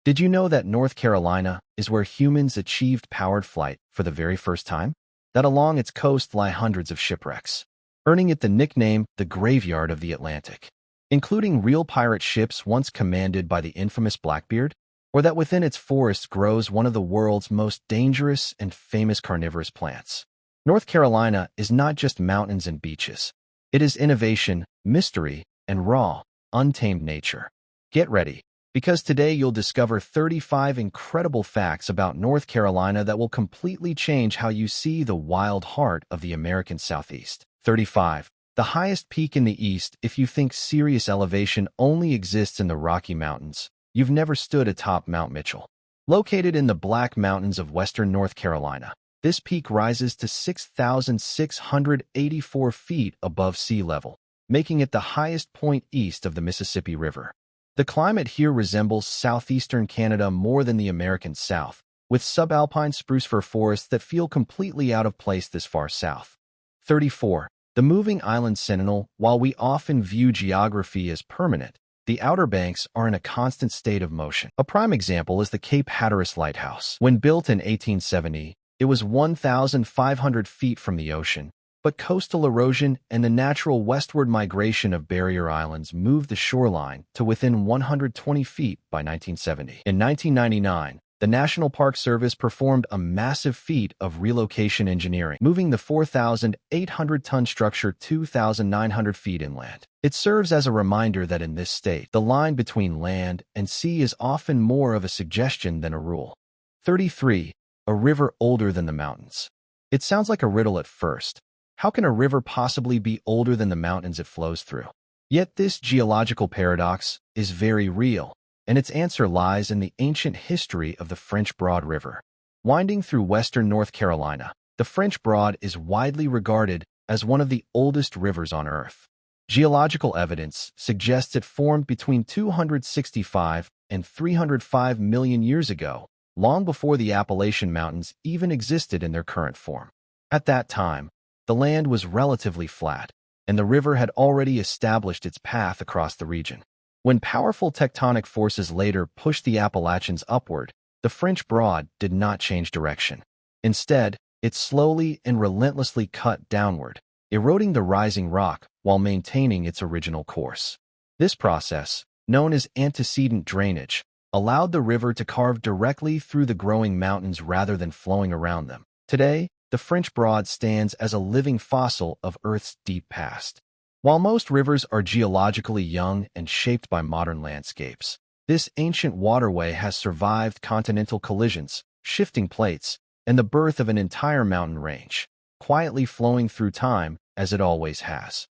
Did you know that North Carolina is where humans achieved powered flight for the very first time? That along its coast lie hundreds of shipwrecks, earning it the nickname the Graveyard of the Atlantic, including real pirate ships once commanded by the infamous Blackbeard, or that within its forests grows one of the world's most dangerous and famous carnivorous plants. North Carolina is not just mountains and beaches. It is innovation, mystery, and raw, untamed nature. Get ready, because today you'll discover 35 incredible facts about North Carolina that will completely change how you see the wild heart of the American Southeast. 35. The highest peak in the East. If you think serious elevation only exists in the Rocky Mountains, you've never stood atop Mount Mitchell. Located in the Black Mountains of western North Carolina, this peak rises to 6,684 feet above sea level, making it the highest point east of the Mississippi River. The climate here resembles southeastern Canada more than the American South, with subalpine spruce fir forests that feel completely out of place this far south. 34. The moving island Sentinel. While we often view geography as permanent, the Outer Banks are in a constant state of motion. A prime example is the Cape Hatteras Lighthouse. When built in 1870, it was 1,500 feet from the ocean, but coastal erosion and the natural westward migration of barrier islands moved the shoreline to within 120 feet by 1970. In 1999, the National Park Service performed a massive feat of relocation engineering, moving the 4,800-ton structure 2,900 feet inland. It serves as a reminder that in this state, the line between land and sea is often more of a suggestion than a rule. 33. A river older than the mountains. It sounds like a riddle at first. How can a river possibly be older than the mountains it flows through? Yet this geological paradox is very real, and its answer lies in the ancient history of the French Broad River. Winding through western North Carolina, the French Broad is widely regarded as one of the oldest rivers on Earth. Geological evidence suggests it formed between 265 and 305 million years ago, long before the Appalachian Mountains even existed in their current form. At that time, the land was relatively flat, and the river had already established its path across the region. When powerful tectonic forces later pushed the Appalachians upward, the French Broad did not change direction. Instead, it slowly and relentlessly cut downward, eroding the rising rock while maintaining its original course. This process, known as antecedent drainage, allowed the river to carve directly through the growing mountains rather than flowing around them. Today, the French Broad stands as a living fossil of Earth's deep past. While most rivers are geologically young and shaped by modern landscapes, this ancient waterway has survived continental collisions, shifting plates, and the birth of an entire mountain range, quietly flowing through time as it always has.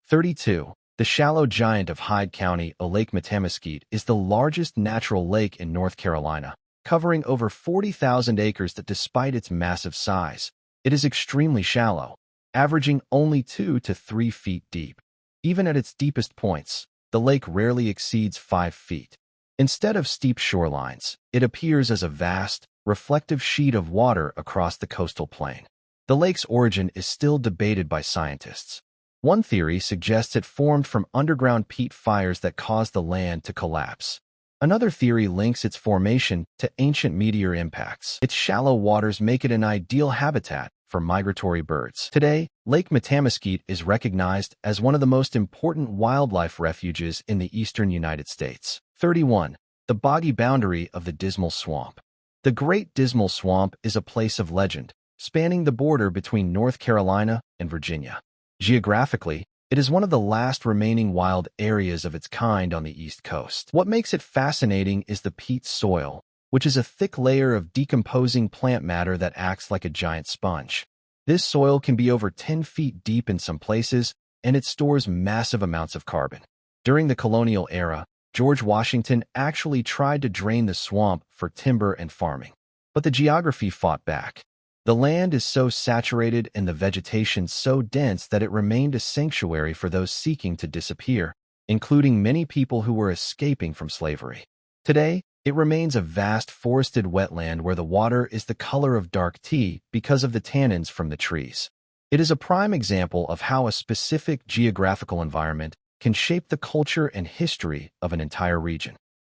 32. The shallow giant of Hyde County, Lake Metamuskeet, is the largest natural lake in North Carolina, covering over 40,000 acres. That despite its massive size, it is extremely shallow, averaging only 2 to 3 feet deep. Even at its deepest points, the lake rarely exceeds 5 feet. Instead of steep shorelines, it appears as a vast, reflective sheet of water across the coastal plain. The lake's origin is still debated by scientists. One theory suggests it formed from underground peat fires that caused the land to collapse. Another theory links its formation to ancient meteor impacts. Its shallow waters make it an ideal habitat for migratory birds. Today, Lake Metamuskeet is recognized as one of the most important wildlife refuges in the eastern United States. 31. The boggy boundary of the Dismal Swamp. The Great Dismal Swamp is a place of legend, spanning the border between North Carolina and Virginia. Geographically, it is one of the last remaining wild areas of its kind on the East Coast. What makes it fascinating is the peat soil, which is a thick layer of decomposing plant matter that acts like a giant sponge. This soil can be over 10 feet deep in some places, and it stores massive amounts of carbon. During the colonial era, George Washington actually tried to drain the swamp for timber and farming, but the geography fought back. The land is so saturated and the vegetation so dense that it remained a sanctuary for those seeking to disappear, including many people who were escaping from slavery. Today, it remains a vast forested wetland where the water is the color of dark tea because of the tannins from the trees. It is a prime example of how a specific geographical environment can shape the culture and history of an entire region.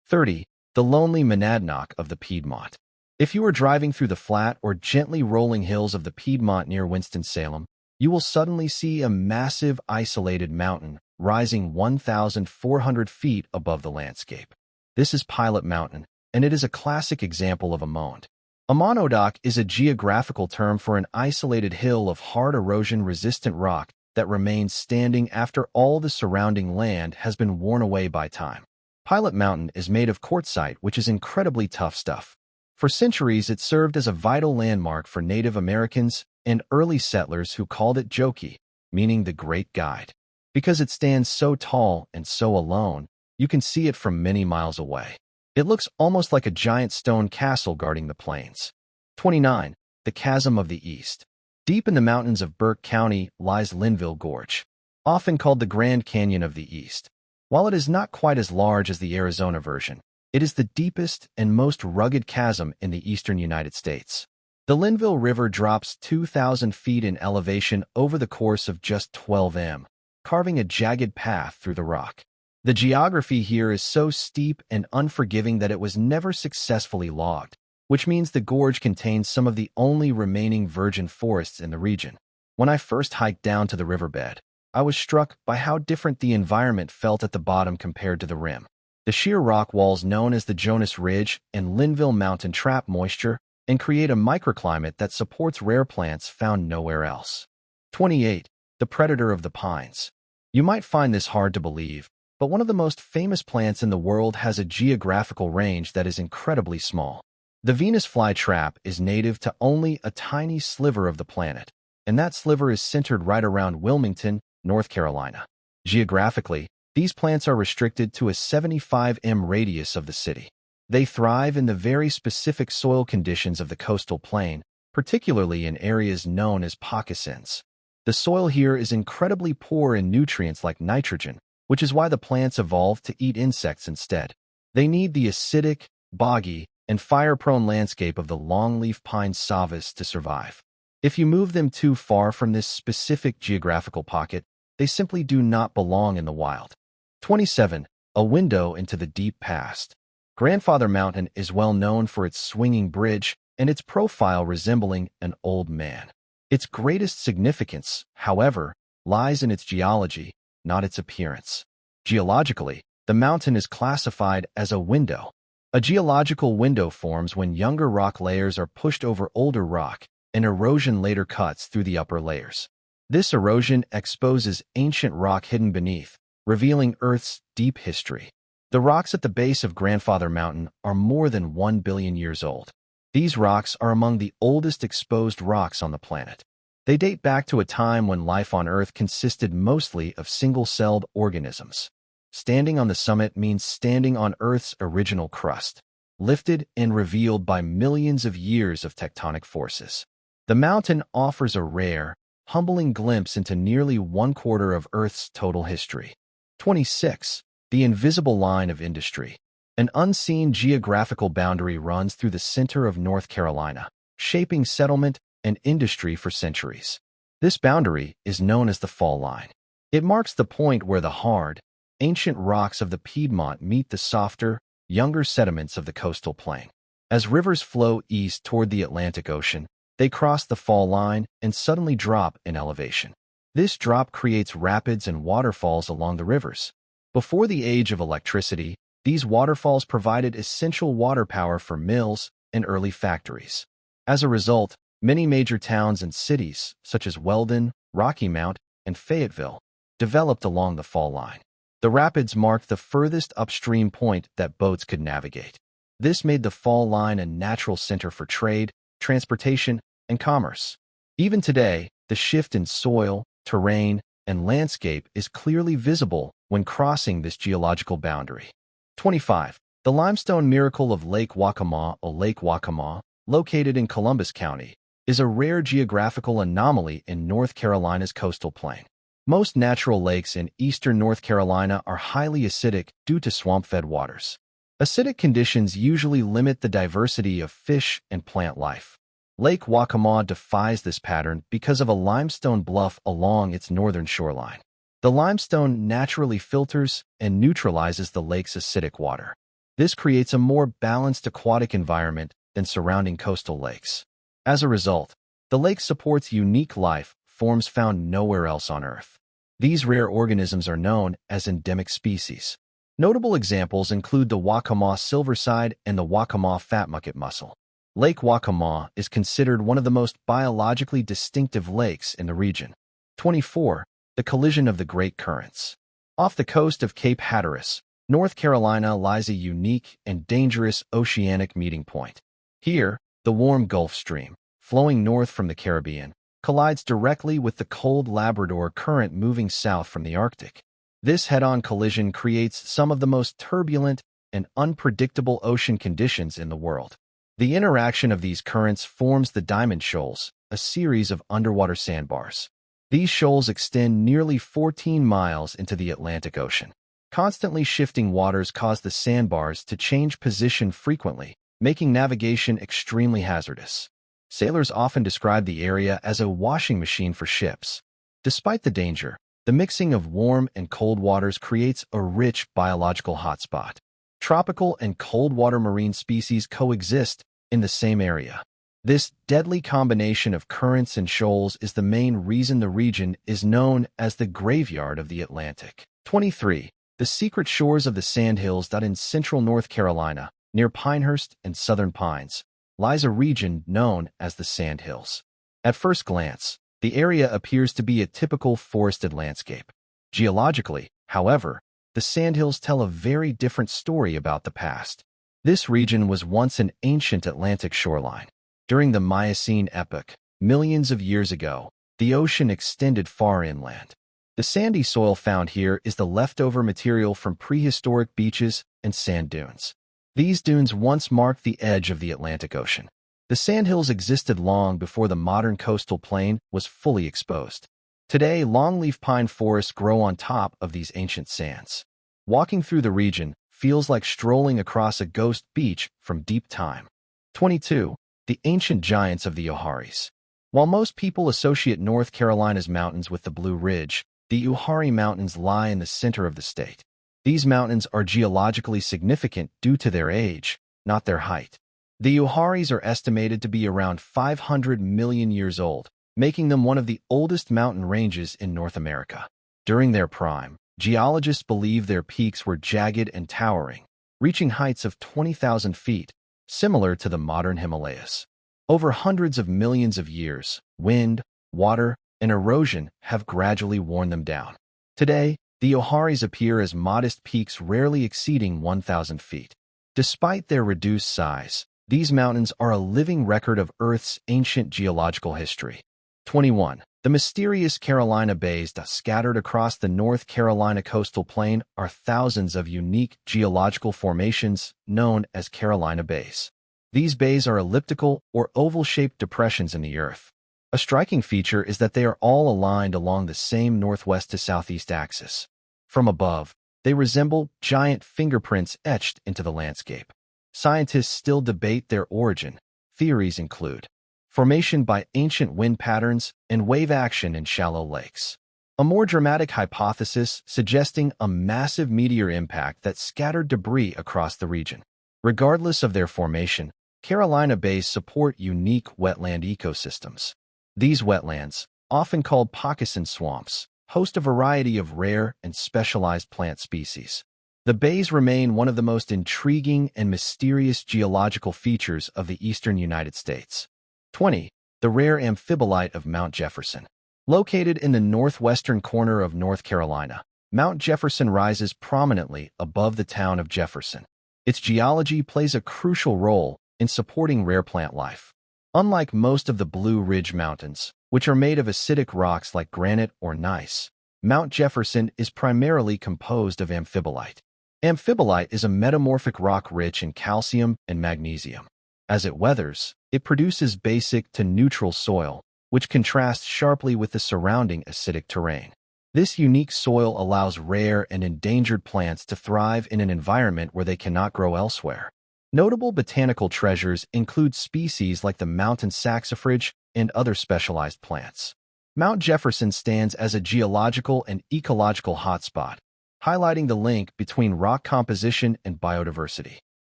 30. the lonely monadnock of the Piedmont. If you are driving through the flat or gently rolling hills of the Piedmont near Winston-Salem, you will suddenly see a massive, isolated mountain rising 1,400 feet above the landscape. This is Pilot Mountain, and it is a classic example of a mound. A monodock is a geographical term for an isolated hill of hard erosion-resistant rock that remains standing after all the surrounding land has been worn away by time. Pilot Mountain is made of quartzite, which is incredibly tough stuff. For centuries, it served as a vital landmark for Native Americans and early settlers who called it Joki, meaning the Great Guide. Because it stands so tall and so alone, you can see it from many miles away. It looks almost like a giant stone castle guarding the plains. 29. The Chasm of the East. Deep in the mountains of Burke County lies Linville Gorge, often called the Grand Canyon of the East. While it is not quite as large as the Arizona version, it is the deepest and most rugged chasm in the eastern United States. The Linville River drops 2,000 feet in elevation over the course of just 12 m, carving a jagged path through the rock. The geography here is so steep and unforgiving that it was never successfully logged, which means the gorge contains some of the only remaining virgin forests in the region. When I first hiked down to the riverbed, I was struck by how different the environment felt at the bottom compared to the rim. The sheer rock walls known as the Jonas Ridge and Linville Mountain trap moisture and create a microclimate that supports rare plants found nowhere else. 28. The Predator of the Pines. You might find this hard to believe, but one of the most famous plants in the world has a geographical range that is incredibly small. The Venus flytrap is native to only a tiny sliver of the planet, and that sliver is centered right around Wilmington, North Carolina. Geographically, these plants are restricted to a 75 m radius of the city. They thrive in the very specific soil conditions of the coastal plain, particularly in areas known as moccasins. The soil here is incredibly poor in nutrients like nitrogen, which is why the plants evolved to eat insects instead. They need the acidic, boggy, and fire-prone landscape of the longleaf pine savannas to survive. If you move them too far from this specific geographical pocket, they simply do not belong in the wild. 27. A Window into the Deep Past. Grandfather Mountain is well known for its swinging bridge and its profile resembling an old man. Its greatest significance, however, lies in its geology, not its appearance. Geologically, the mountain is classified as a window. A geological window forms when younger rock layers are pushed over older rock, and erosion later cuts through the upper layers. This erosion exposes ancient rock hidden beneath, revealing Earth's deep history. The rocks at the base of Grandfather Mountain are more than 1 billion years old. These rocks are among the oldest exposed rocks on the planet. They date back to a time when life on Earth consisted mostly of single-celled organisms. Standing on the summit means standing on Earth's original crust, lifted and revealed by millions of years of tectonic forces. The mountain offers a rare, humbling glimpse into nearly 1/4 of Earth's total history. 26. The Invisible Line of Industry. An unseen geographical boundary runs through the center of North Carolina, shaping settlement and industry for centuries. This boundary is known as the Fall Line. It marks the point where the hard, ancient rocks of the Piedmont meet the softer, younger sediments of the coastal plain. As rivers flow east toward the Atlantic Ocean, they cross the Fall Line and suddenly drop in elevation. This drop creates rapids and waterfalls along the rivers. Before the age of electricity, these waterfalls provided essential water power for mills and early factories. As a result, many major towns and cities, such as Weldon, Rocky Mount, and Fayetteville, developed along the Fall Line. The rapids marked the furthest upstream point that boats could navigate. This made the Fall Line a natural center for trade, transportation, and commerce. Even today, the shift in soil, terrain, and landscape is clearly visible when crossing this geological boundary. 25. The Limestone Miracle of Lake Waccamaw. Lake Waccamaw, located in Columbus County, is a rare geographical anomaly in North Carolina's coastal plain. Most natural lakes in eastern North Carolina are highly acidic due to swamp-fed waters. Acidic conditions usually limit the diversity of fish and plant life. Lake Waccamaw defies this pattern because of a limestone bluff along its northern shoreline. The limestone naturally filters and neutralizes the lake's acidic water. This creates a more balanced aquatic environment than surrounding coastal lakes. As a result, the lake supports unique life forms found nowhere else on Earth. These rare organisms are known as endemic species. Notable examples include the Waccamaw silverside and the Waccamaw fatmucket mussel. Lake Waccamaw is considered one of the most biologically distinctive lakes in the region. 24. The collision of the Great Currents. Off the coast of Cape Hatteras, North Carolina lies a unique and dangerous oceanic meeting point. Here, the warm Gulf Stream, flowing north from the Caribbean, collides directly with the cold Labrador Current moving south from the Arctic. This head-on collision creates some of the most turbulent and unpredictable ocean conditions in the world. The interaction of these currents forms the Diamond Shoals, a series of underwater sandbars. These shoals extend nearly 14 miles into the Atlantic Ocean. Constantly shifting waters cause the sandbars to change position frequently, making navigation extremely hazardous. Sailors often describe the area as a washing machine for ships. Despite the danger, the mixing of warm and cold waters creates a rich biological hotspot. Tropical and cold-water marine species coexist in the same area. This deadly combination of currents and shoals is the main reason the region is known as the graveyard of the Atlantic. 23. The secret shores of the Sandhills. In central North Carolina, near Pinehurst and Southern Pines, lies a region known as the Sandhills. At first glance, the area appears to be a typical forested landscape. Geologically, however, the Sandhills tell a very different story about the past. This region was once an ancient Atlantic shoreline. During the Miocene epoch, millions of years ago, the ocean extended far inland. The sandy soil found here is the leftover material from prehistoric beaches and sand dunes. These dunes once marked the edge of the Atlantic Ocean. The Sandhills existed long before the modern coastal plain was fully exposed. Today, longleaf pine forests grow on top of these ancient sands. Walking through the region feels like strolling across a ghost beach from deep time. 22. The ancient giants of the Uwharries. While most people associate North Carolina's mountains with the Blue Ridge, the Uwharrie Mountains lie in the center of the state. These mountains are geologically significant due to their age, not their height. The Uwharries are estimated to be around 500 million years old, making them one of the oldest mountain ranges in North America. During their prime, geologists believe their peaks were jagged and towering, reaching heights of 20,000 feet, similar to the modern Himalayas. Over hundreds of millions of years, wind, water, and erosion have gradually worn them down. Today, the Uwharries appear as modest peaks rarely exceeding 1,000 feet. Despite their reduced size, these mountains are a living record of Earth's ancient geological history. 21. The mysterious Carolina Bays. Scattered across the North Carolina coastal plain are thousands of unique geological formations known as Carolina Bays. These bays are elliptical or oval-shaped depressions in the Earth. A striking feature is that they are all aligned along the same northwest to southeast axis. From above, they resemble giant fingerprints etched into the landscape. Scientists still debate their origin. Theories include formation by ancient wind patterns and wave action in shallow lakes. A more dramatic hypothesis suggesting a massive meteor impact that scattered debris across the region. Regardless of their formation, Carolina Bays support unique wetland ecosystems. These wetlands, often called moccasin swamps, host a variety of rare and specialized plant species. The bays remain one of the most intriguing and mysterious geological features of the eastern United States. 20. The rare amphibolite of Mount Jefferson. Located in the northwestern corner of North Carolina, Mount Jefferson rises prominently above the town of Jefferson. Its geology plays a crucial role in supporting rare plant life. Unlike most of the Blue Ridge Mountains, which are made of acidic rocks like granite or gneiss, Mount Jefferson is primarily composed of amphibolite. Amphibolite is a metamorphic rock rich in calcium and magnesium. As it weathers, it produces basic to neutral soil, which contrasts sharply with the surrounding acidic terrain. This unique soil allows rare and endangered plants to thrive in an environment where they cannot grow elsewhere. Notable botanical treasures include species like the mountain saxifrage and other specialized plants. Mount Jefferson stands as a geological and ecological hotspot, highlighting the link between rock composition and biodiversity.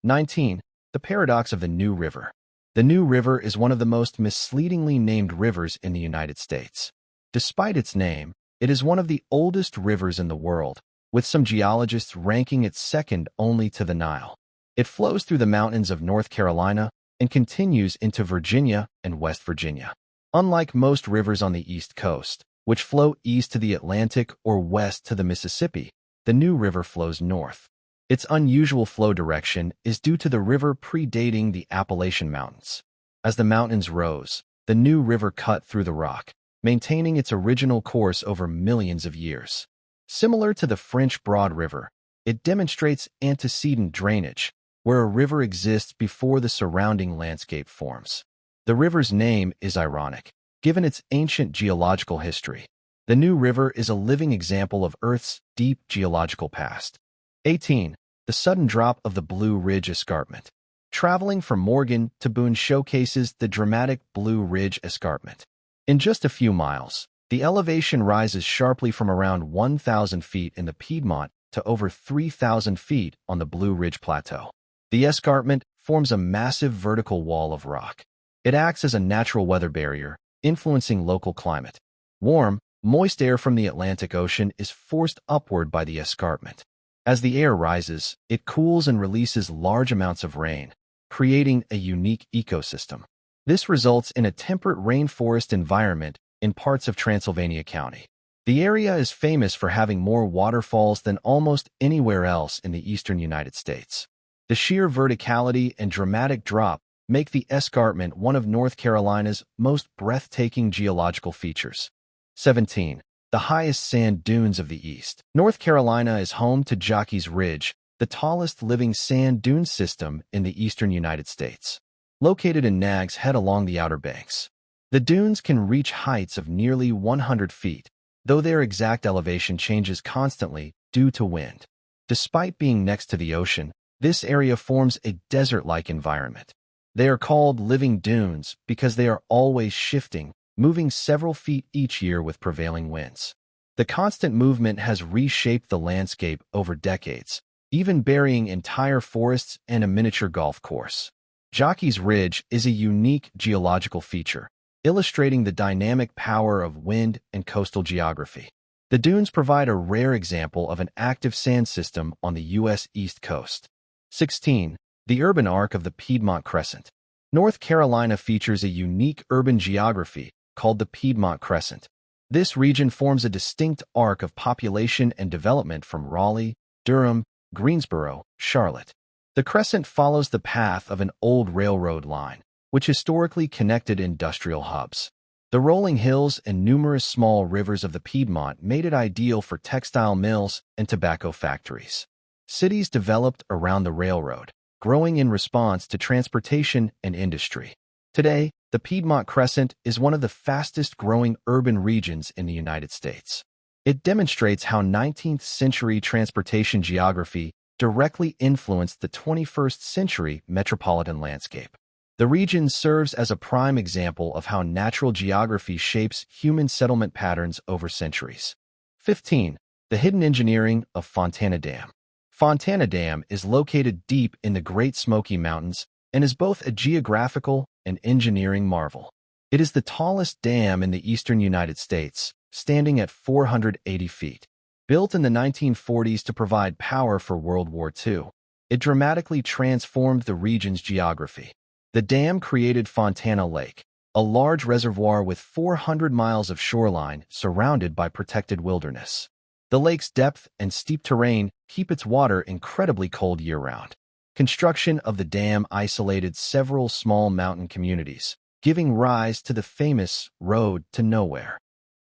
19. The paradox of the New River. The New River is one of the most misleadingly named rivers in the United States. Despite its name, it is one of the oldest rivers in the world, with some geologists ranking it second only to the Nile. It flows through the mountains of North Carolina and continues into Virginia and West Virginia. Unlike most rivers on the East Coast, which flow east to the Atlantic or west to the Mississippi, the New River flows north. Its unusual flow direction is due to the river predating the Appalachian Mountains. As the mountains rose, the New River cut through the rock, maintaining its original course over millions of years. Similar to the French Broad River, it demonstrates antecedent drainage, where a river exists before the surrounding landscape forms. The river's name is ironic, given its ancient geological history. The New River is a living example of Earth's deep geological past. 18. The sudden drop of the Blue Ridge Escarpment. Traveling from Morgan to Boone showcases the dramatic Blue Ridge Escarpment. In just a few miles, the elevation rises sharply from around 1,000 feet in the Piedmont to over 3,000 feet on the Blue Ridge Plateau. The escarpment forms a massive vertical wall of rock. It acts as a natural weather barrier, influencing local climate. Warm, moist air from the Atlantic Ocean is forced upward by the escarpment. As the air rises, it cools and releases large amounts of rain, creating a unique ecosystem. This results in a temperate rainforest environment in parts of Transylvania County. The area is famous for having more waterfalls than almost anywhere else in the eastern United States. The sheer verticality and dramatic drop make the escarpment one of North Carolina's most breathtaking geological features. 17. The highest sand dunes of the East. North Carolina is home to Jockey's Ridge, the tallest living sand dune system in the eastern United States. Located in Nags Head along the Outer Banks, the dunes can reach heights of nearly 100 feet, though their exact elevation changes constantly due to wind. Despite being next to the ocean, this area forms a desert-like environment. They are called living dunes because they are always shifting, moving several feet each year with prevailing winds. The constant movement has reshaped the landscape over decades, even burying entire forests and a miniature golf course. Jockey's Ridge is a unique geological feature, illustrating the dynamic power of wind and coastal geography. The dunes provide a rare example of an active sand system on the U.S. East Coast. 16. The urban arc of the Piedmont Crescent. North Carolina features a unique urban geography called the Piedmont Crescent. This region forms a distinct arc of population and development from Raleigh, Durham, Greensboro, Charlotte. The crescent follows the path of an old railroad line, which historically connected industrial hubs. The rolling hills and numerous small rivers of the Piedmont made it ideal for textile mills and tobacco factories. Cities developed around the railroad, growing in response to transportation and industry. Today, the Piedmont Crescent is one of the fastest-growing urban regions in the United States. It demonstrates how 19th-century transportation geography directly influenced the 21st-century metropolitan landscape. The region serves as a prime example of how natural geography shapes human settlement patterns over centuries. 15. The hidden engineering of Fontana Dam. Fontana Dam is located deep in the Great Smoky Mountains and is both a geographical and engineering marvel. It is the tallest dam in the eastern United States, standing at 480 feet. Built in the 1940s to provide power for World War II, it dramatically transformed the region's geography. The dam created Fontana Lake, a large reservoir with 400 miles of shoreline surrounded by protected wilderness. The lake's depth and steep terrain keep its water incredibly cold year-round. Construction of the dam isolated several small mountain communities, giving rise to the famous Road to Nowhere.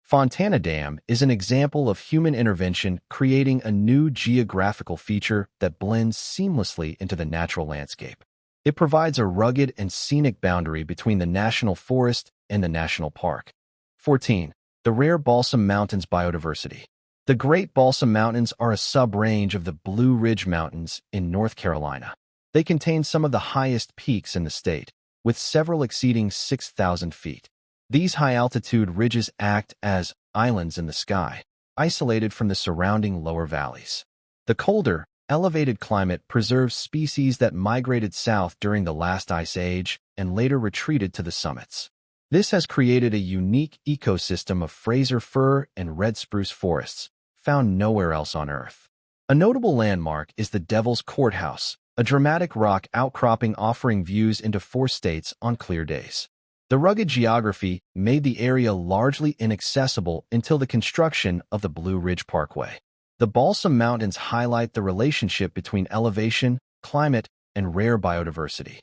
Fontana Dam is an example of human intervention creating a new geographical feature that blends seamlessly into the natural landscape. It provides a rugged and scenic boundary between the national forest and the national park. 14. The rare Balsam Mountains biodiversity. The Great Balsam Mountains are a sub-range of the Blue Ridge Mountains in North Carolina. They contain some of the highest peaks in the state, with several exceeding 6,000 feet. These high-altitude ridges act as islands in the sky, isolated from the surrounding lower valleys. The colder, elevated climate preserves species that migrated south during the last ice age and later retreated to the summits. This has created a unique ecosystem of Fraser fir and red spruce forests, found nowhere else on Earth. A notable landmark is the Devil's Courthouse, a dramatic rock outcropping offering views into 4 states on clear days. The rugged geography made the area largely inaccessible until the construction of the Blue Ridge Parkway. The Balsam Mountains highlight the relationship between elevation, climate, and rare biodiversity.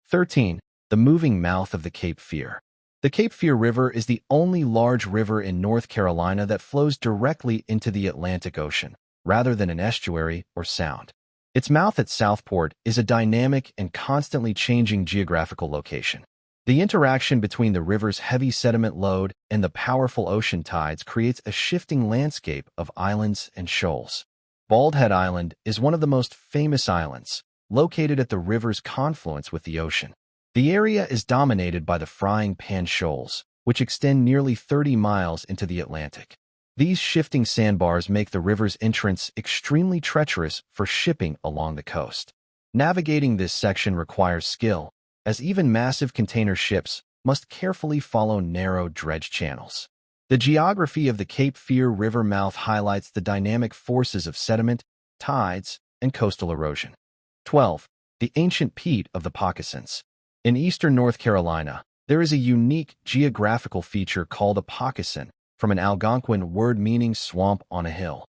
13. The moving mouth of the Cape Fear. The Cape Fear River is the only large river in North Carolina that flows directly into the Atlantic Ocean, rather than an estuary or sound. Its mouth at Southport is a dynamic and constantly changing geographical location. The interaction between the river's heavy sediment load and the powerful ocean tides creates a shifting landscape of islands and shoals. Bald Head Island is one of the most famous islands, located at the river's confluence with the ocean. The area is dominated by the Frying Pan Shoals, which extend nearly 30 miles into the Atlantic. These shifting sandbars make the river's entrance extremely treacherous for shipping along the coast. Navigating this section requires skill, as even massive container ships must carefully follow narrow dredge channels. The geography of the Cape Fear River mouth highlights the dynamic forces of sediment, tides, and coastal erosion. 12. The ancient peat of the Moccasins. In eastern North Carolina, there is a unique geographical feature called a moccasin, from an Algonquin word meaning swamp on a hill.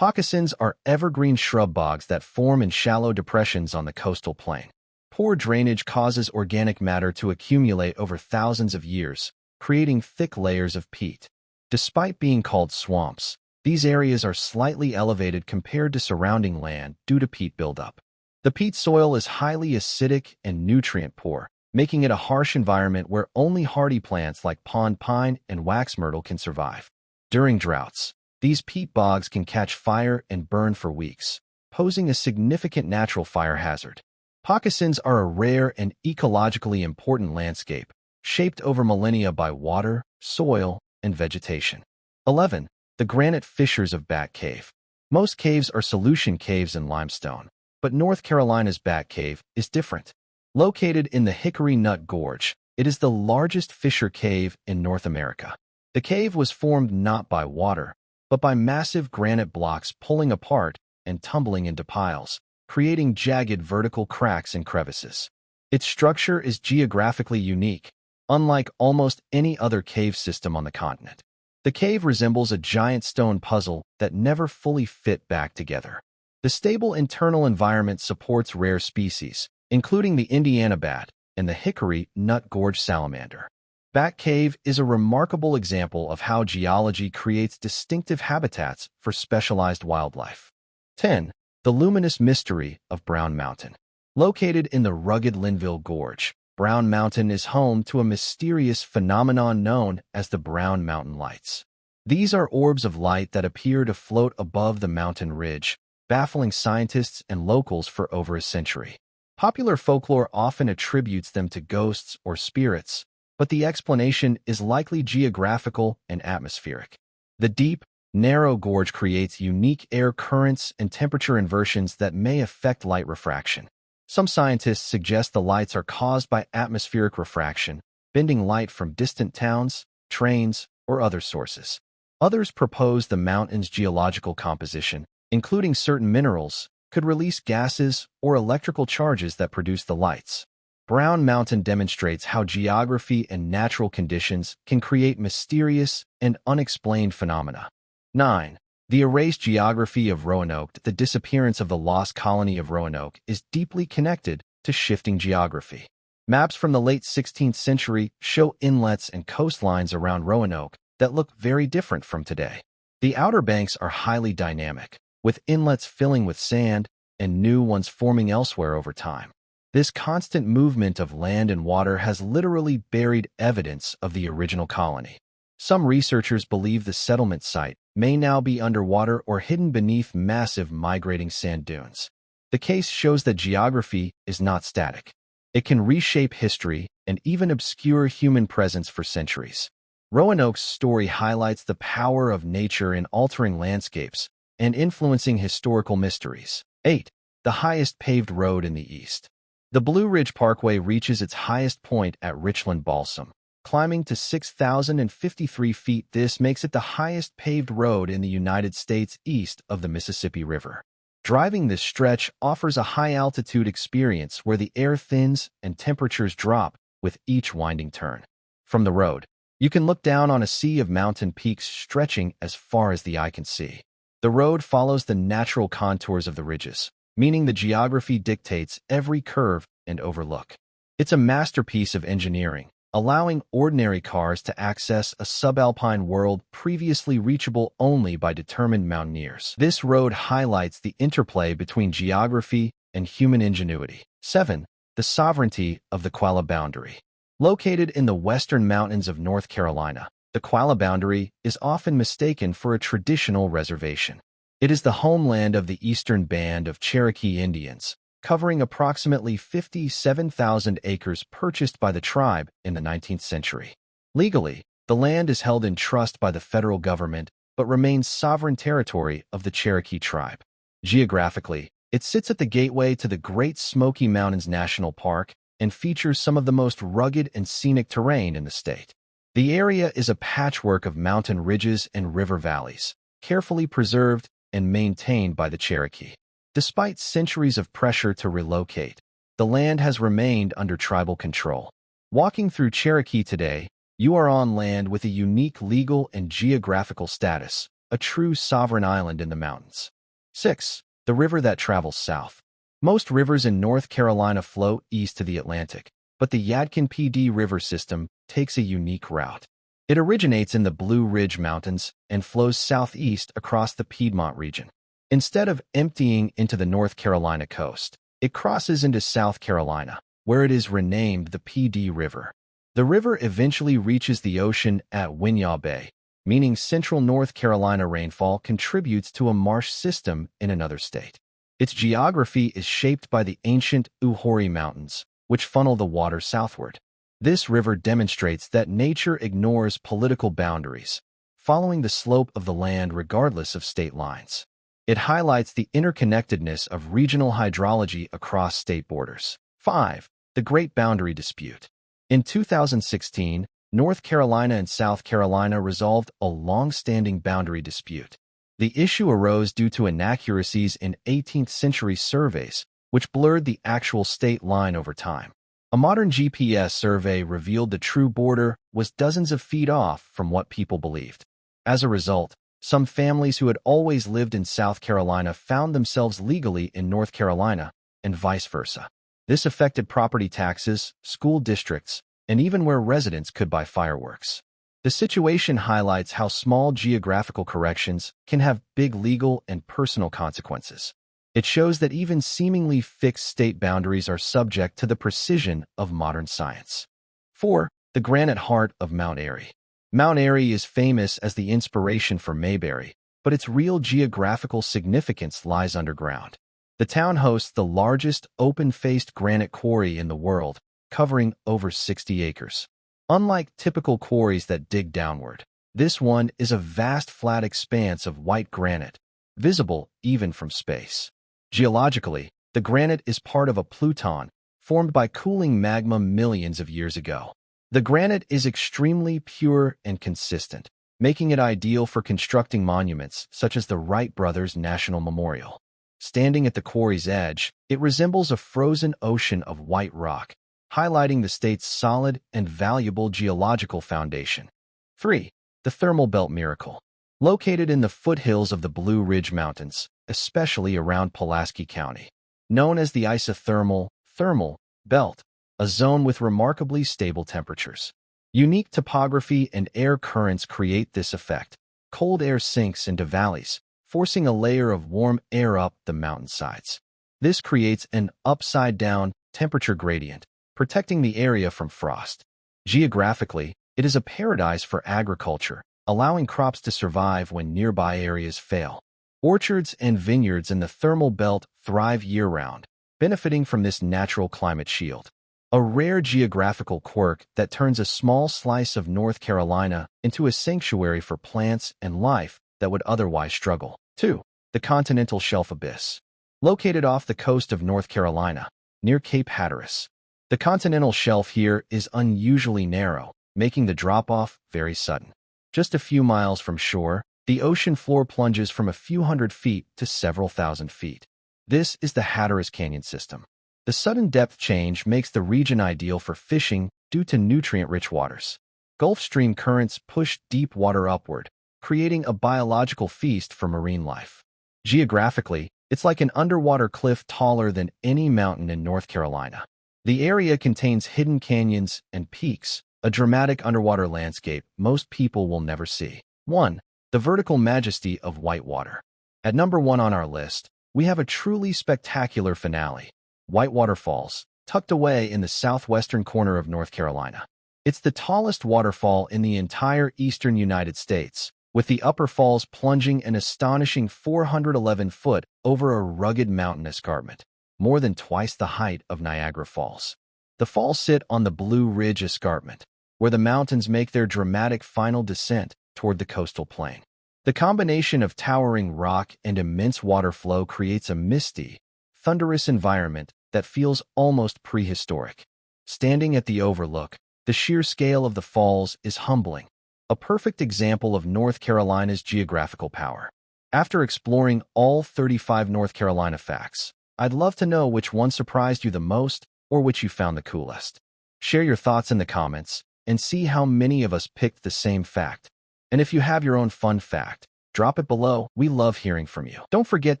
Moccasins are evergreen shrub bogs that form in shallow depressions on the coastal plain. Poor drainage causes organic matter to accumulate over thousands of years, creating thick layers of peat. Despite being called swamps, these areas are slightly elevated compared to surrounding land due to peat buildup. The peat soil is highly acidic and nutrient-poor, making it a harsh environment where only hardy plants like pond pine and wax myrtle can survive. During droughts, these peat bogs can catch fire and burn for weeks, posing a significant natural fire hazard. Moccasins are a rare and ecologically important landscape, shaped over millennia by water, soil, and vegetation. 11. The granite fissures of Bat Cave. Most caves are solution caves in limestone, but North Carolina's Bat Cave is different. Located in the Hickory Nut Gorge, it is the largest fissure cave in North America. The cave was formed not by water, but by massive granite blocks pulling apart and tumbling into piles, creating jagged vertical cracks and crevices. Its structure is geographically unique, unlike almost any other cave system on the continent. The cave resembles a giant stone puzzle that never fully fit back together. The stable internal environment supports rare species, including the Indiana bat and the Hickory Nut Gorge salamander. Bat Cave is a remarkable example of how geology creates distinctive habitats for specialized wildlife. 10. The luminous mystery of Brown Mountain. Located in the rugged Linville Gorge, Brown Mountain is home to a mysterious phenomenon known as the Brown Mountain Lights. These are orbs of light that appear to float above the mountain ridge, baffling scientists and locals for over a century. Popular folklore often attributes them to ghosts or spirits, but the explanation is likely geographical and atmospheric. The deep, narrow gorge creates unique air currents and temperature inversions that may affect light refraction. Some scientists suggest the lights are caused by atmospheric refraction, bending light from distant towns, trains, or other sources. Others propose the mountain's geological composition, including certain minerals, could release gases or electrical charges that produce the lights. Brown Mountain demonstrates how geography and natural conditions can create mysterious and unexplained phenomena. 9. The erased geography of Roanoke. The disappearance of the lost colony of Roanoke is deeply connected to shifting geography. Maps from the late 16th century show inlets and coastlines around Roanoke that look very different from today. The Outer Banks are highly dynamic, with inlets filling with sand and new ones forming elsewhere over time. This constant movement of land and water has literally buried evidence of the original colony. Some researchers believe the settlement site may now be underwater or hidden beneath massive migrating sand dunes. The case shows that geography is not static. It can reshape history and even obscure human presence for centuries. Roanoke's story highlights the power of nature in altering landscapes and influencing historical mysteries. 8. the highest paved road in the east. The Blue Ridge Parkway reaches its highest point at Richland Balsam, climbing to 6,053 feet. This makes it the highest paved road in the United States east of the Mississippi River. Driving this stretch offers a high-altitude experience where the air thins and temperatures drop with each winding turn. From the road, you can look down on a sea of mountain peaks stretching as far as the eye can see. The road follows the natural contours of the ridges, meaning the geography dictates every curve and overlook. It's a masterpiece of engineering, allowing ordinary cars to access a subalpine world previously reachable only by determined mountaineers. This road highlights the interplay between geography and human ingenuity. 7. The sovereignty of the Qualla Boundary. Located in the western mountains of North Carolina, the Qualla Boundary is often mistaken for a traditional reservation. It is the homeland of the Eastern Band of Cherokee Indians, covering approximately 57,000 acres purchased by the tribe in the 19th century. Legally, the land is held in trust by the federal government but remains sovereign territory of the Cherokee tribe. Geographically, it sits at the gateway to the Great Smoky Mountains National Park and features some of the most rugged and scenic terrain in the state. The area is a patchwork of mountain ridges and river valleys, carefully preserved and maintained by the Cherokee. Despite centuries of pressure to relocate, the land has remained under tribal control. Walking through Cherokee today, you are on land with a unique legal and geographical status, a true sovereign island in the mountains. 6. The river that travels south. Most rivers in North Carolina flow east to the Atlantic, but the Yadkin Pd River system takes a unique route. It originates in the Blue Ridge Mountains and flows southeast across the Piedmont region. Instead of emptying into the North Carolina coast, it crosses into South Carolina, where it is renamed the Pd River. The river eventually reaches the ocean at Winyaw Bay, meaning central North Carolina rainfall contributes to a marsh system in another state. Its geography is shaped by the ancient Uhori Mountains, which funnel the water southward. This river demonstrates that nature ignores political boundaries, following the slope of the land regardless of state lines. It highlights the interconnectedness of regional hydrology across state borders. 5. The Great Boundary Dispute. In 2016, North Carolina and South Carolina resolved a long-standing boundary dispute. The issue arose due to inaccuracies in 18th-century surveys, which blurred the actual state line over time. A modern GPS survey revealed the true border was dozens of feet off from what people believed. As a result, some families who had always lived in South Carolina found themselves legally in North Carolina, and vice versa. This affected property taxes, school districts, and even where residents could buy fireworks. The situation highlights how small geographical corrections can have big legal and personal consequences. It shows that even seemingly fixed state boundaries are subject to the precision of modern science. 4. The granite heart of Mount Airy. Mount Airy is famous as the inspiration for Mayberry, but its real geographical significance lies underground. The town hosts the largest open-faced granite quarry in the world, covering over 60 acres. Unlike typical quarries that dig downward, this one is a vast flat expanse of white granite, visible even from space. Geologically, the granite is part of a pluton formed by cooling magma millions of years ago. The granite is extremely pure and consistent, making it ideal for constructing monuments such as the Wright Brothers National Memorial. Standing at the quarry's edge, it resembles a frozen ocean of white rock, highlighting the state's solid and valuable geological foundation. 3. The Thermal Belt Miracle. Located in the foothills of the Blue Ridge Mountains, especially around Pulaski County, known as the isothermal thermal belt, a zone with remarkably stable temperatures. Unique topography and air currents create this effect. Cold air sinks into valleys, forcing a layer of warm air up the mountainsides. This creates an upside-down temperature gradient, protecting the area from frost. Geographically, it is a paradise for agriculture, allowing crops to survive when nearby areas fail. Orchards and vineyards in the thermal belt thrive year-round, benefiting from this natural climate shield. A rare geographical quirk that turns a small slice of North Carolina into a sanctuary for plants and life that would otherwise struggle. 2. The Continental Shelf Abyss. located off the coast of North Carolina, near Cape Hatteras. The continental shelf here is unusually narrow, making the drop-off very sudden. Just a few miles from shore, the ocean floor plunges from a few hundred feet to several thousand feet. This is the Hatteras Canyon system. The sudden depth change makes the region ideal for fishing due to nutrient-rich waters. Gulf Stream currents push deep water upward, creating a biological feast for marine life. Geographically, it's like an underwater cliff taller than any mountain in North Carolina. The area contains hidden canyons and peaks, a dramatic underwater landscape most people will never see. 1. The vertical majesty of whitewater. At number 1 on our list, we have a truly spectacular finale, Whitewater Falls, tucked away in the southwestern corner of North Carolina. It's the tallest waterfall in the entire eastern United States, with the upper falls plunging an astonishing 411 foot over a rugged mountain escarpment, more than twice the height of Niagara Falls. The falls sit on the Blue Ridge Escarpment, where the mountains make their dramatic final descent toward the coastal plain. The combination of towering rock and immense water flow creates a misty, thunderous environment that feels almost prehistoric. Standing at the overlook, the sheer scale of the falls is humbling, a perfect example of North Carolina's geographical power. After exploring all 35 North Carolina facts, I'd love to know which one surprised you the most or which you found the coolest. Share your thoughts in the comments and see how many of us picked the same fact. And if you have your own fun fact, drop it below. We love hearing from you. Don't forget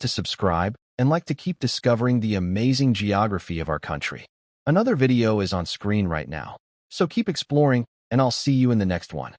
to subscribe and like to keep discovering the amazing geography of our country. Another video is on screen right now, so keep exploring, and I'll see you in the next one.